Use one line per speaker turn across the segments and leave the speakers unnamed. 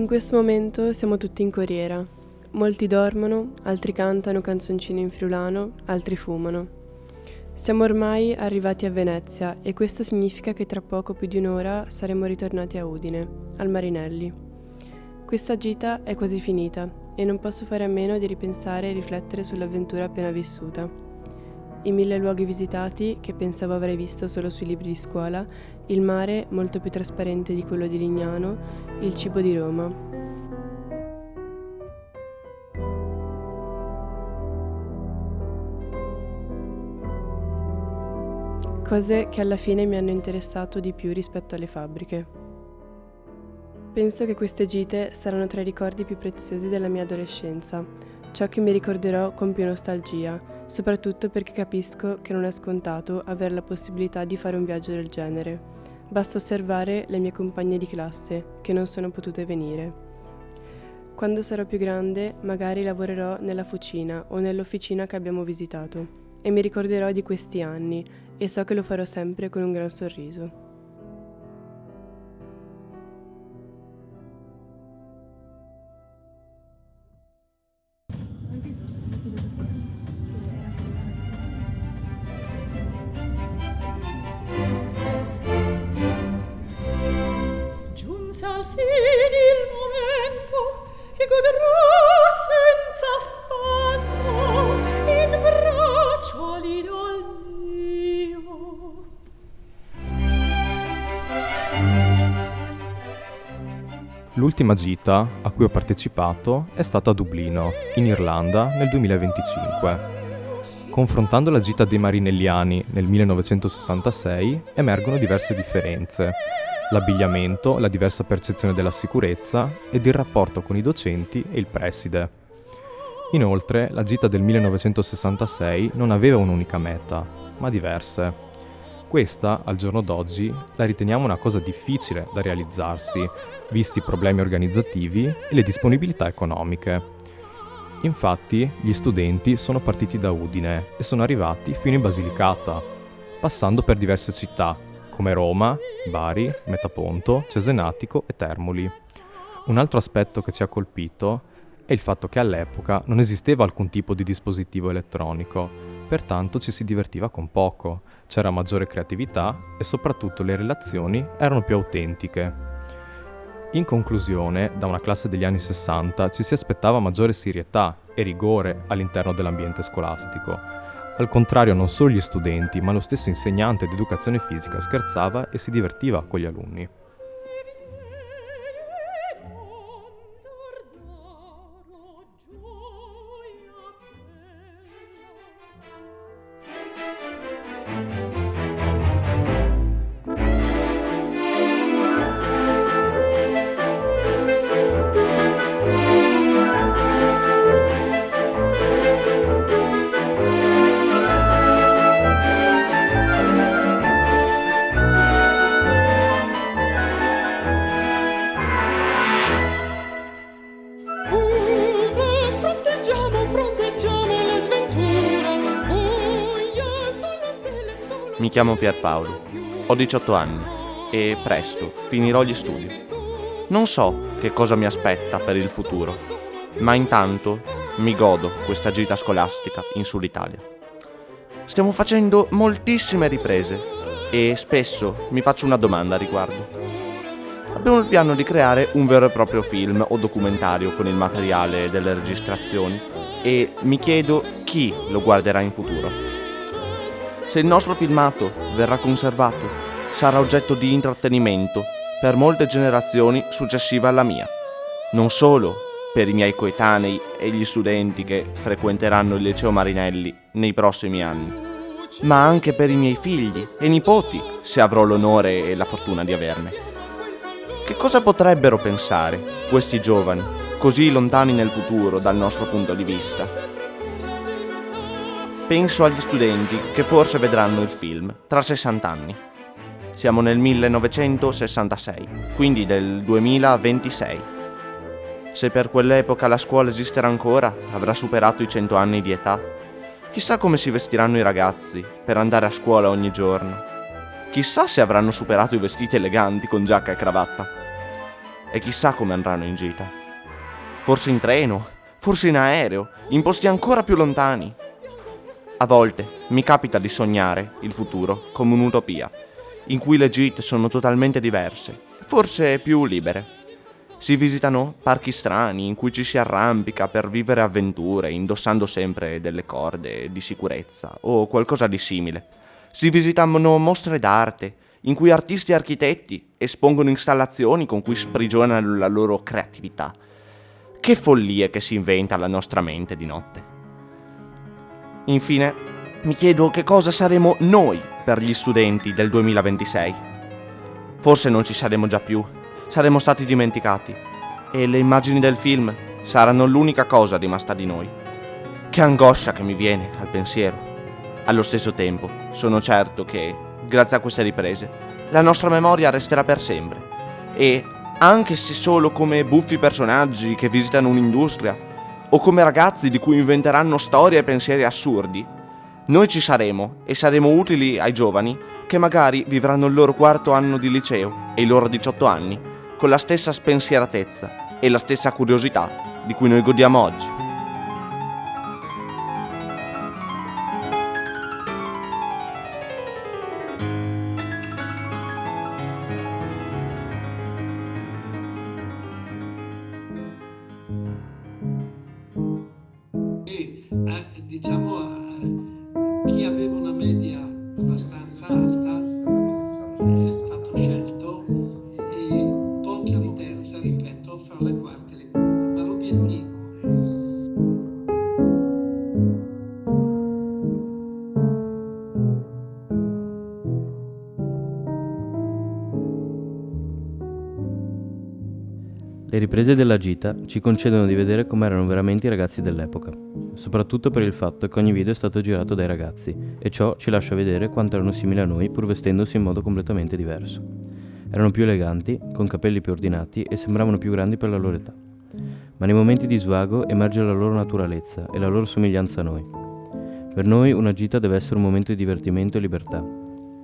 In questo momento siamo tutti in corriera. Molti dormono, altri cantano canzoncine in friulano, altri fumano. Siamo ormai arrivati a Venezia e questo significa che tra poco più di un'ora saremo ritornati a Udine, al Marinelli. Questa gita è quasi finita e non posso fare a meno di ripensare e riflettere sull'avventura appena vissuta. I 1000 luoghi visitati che pensavo avrei visto solo sui libri di scuola, il mare molto più trasparente di quello di Lignano, il cibo di Roma. Cose che alla fine mi hanno interessato di più rispetto alle fabbriche. Penso che queste gite saranno tra i ricordi più preziosi della mia adolescenza, ciò che mi ricorderò con più nostalgia, soprattutto perché capisco che non è scontato avere la possibilità di fare un viaggio del genere. Basta osservare le mie compagne di classe, che non sono potute venire. Quando sarò più grande, magari lavorerò nella fucina o nell'officina che abbiamo visitato e mi ricorderò di questi anni e so che lo farò sempre con un gran sorriso.
Giunse al fine il momento che godrò senza affanno in braccio l'idol mio.
L'ultima gita a cui ho partecipato è stata a Dublino, in Irlanda, nel 2025. Confrontando la gita dei Marinelliani nel 1966 emergono diverse differenze: l'abbigliamento, la diversa percezione della sicurezza ed il rapporto con i docenti e il preside. Inoltre, la gita del 1966 non aveva un'unica meta, ma diverse. Questa, al giorno d'oggi, la riteniamo una cosa difficile da realizzarsi, visti i problemi organizzativi e le disponibilità economiche. Infatti, gli studenti sono partiti da Udine e sono arrivati fino in Basilicata, passando per diverse città, come Roma, Bari, Metaponto, Cesenatico e Termoli. Un altro aspetto che ci ha colpito è il fatto che all'epoca non esisteva alcun tipo di dispositivo elettronico, pertanto ci si divertiva con poco, c'era maggiore creatività e soprattutto le relazioni erano più autentiche. In conclusione, da una classe degli anni 60 ci si aspettava maggiore serietà e rigore all'interno dell'ambiente scolastico. Al contrario, non solo gli studenti, ma lo stesso insegnante di educazione fisica scherzava e si divertiva con gli alunni.
Mi chiamo Pierpaolo, ho 18 anni e presto finirò gli studi. Non so che cosa mi aspetta per il futuro, ma intanto mi godo questa gita scolastica in Sud Italia. Stiamo facendo moltissime riprese e spesso mi faccio una domanda a riguardo. Abbiamo il piano di creare un vero e proprio film o documentario con il materiale delle registrazioni e mi chiedo chi lo guarderà in futuro. Se il nostro filmato verrà conservato, sarà oggetto di intrattenimento per molte generazioni successive alla mia, non solo per i miei coetanei e gli studenti che frequenteranno il liceo Marinelli nei prossimi anni, ma anche per i miei figli e nipoti, se avrò l'onore e la fortuna di averne. Che cosa potrebbero pensare questi giovani, così lontani nel futuro dal nostro punto di vista? Penso agli studenti che forse vedranno il film tra 60 anni. Siamo nel 1966, quindi del 2026. Se per quell'epoca la scuola esisterà ancora, avrà superato i 100 anni di età. Chissà come si vestiranno i ragazzi per andare a scuola ogni giorno. Chissà se avranno superato i vestiti eleganti con giacca e cravatta. e chissà come andranno in gita. Forse in treno, forse in aereo, in posti ancora più lontani. A volte mi capita di sognare il futuro come un'utopia, in cui le gite sono totalmente diverse, forse più libere. Si visitano parchi strani in cui ci si arrampica per vivere avventure, indossando sempre delle corde di sicurezza o qualcosa di simile. Si visitano mostre d'arte, in cui artisti e architetti espongono installazioni con cui sprigionano la loro creatività. Che follie che si inventa la nostra mente di notte. Infine, mi chiedo che cosa saremo noi per gli studenti del 2026. Forse non ci saremo già più, saremo stati dimenticati e le immagini del film saranno l'unica cosa rimasta di noi. Che angoscia che mi viene al pensiero. Allo stesso tempo, sono certo che, grazie a queste riprese, la nostra memoria resterà per sempre e, anche se solo come buffi personaggi che visitano un'industria o come ragazzi di cui inventeranno storie e pensieri assurdi, noi ci saremo e saremo utili ai giovani che magari vivranno il loro 4º anno di liceo e i loro 18 anni con la stessa spensieratezza e la stessa curiosità di cui noi godiamo oggi.
Diciamo a chi aveva una media abbastanza alta è stato scelto e pochi di terza, ripeto, fra le quarte e le quinte, ma l'obiettivo
Le riprese della gita ci concedono di vedere come erano veramente i ragazzi dell'epoca, soprattutto per il fatto che ogni video è stato girato dai ragazzi e ciò ci lascia vedere quanto erano simili a noi pur vestendosi in modo completamente diverso. Erano più eleganti, con capelli più ordinati e sembravano più grandi per la loro età. Ma nei momenti di svago emerge la loro naturalezza e la loro somiglianza a noi. Per noi una gita deve essere un momento di divertimento e libertà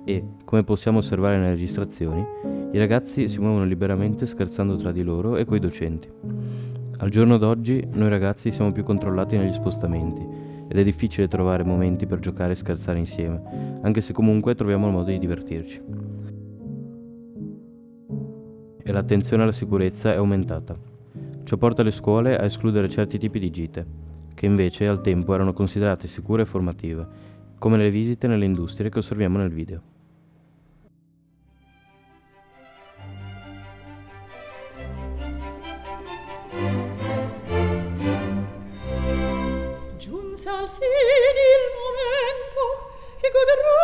e, come possiamo osservare nelle registrazioni, i ragazzi si muovono liberamente scherzando tra di loro e coi docenti. Al giorno d'oggi noi ragazzi siamo più controllati negli spostamenti ed è difficile trovare momenti per giocare e scherzare insieme, anche se comunque troviamo il modo di divertirci. E l'attenzione alla sicurezza è aumentata. Ciò porta le scuole a escludere certi tipi di gite, che invece al tempo erano considerate sicure e formative, come le visite nelle industrie che osserviamo nel video.
Giunse al fin il momento che godrò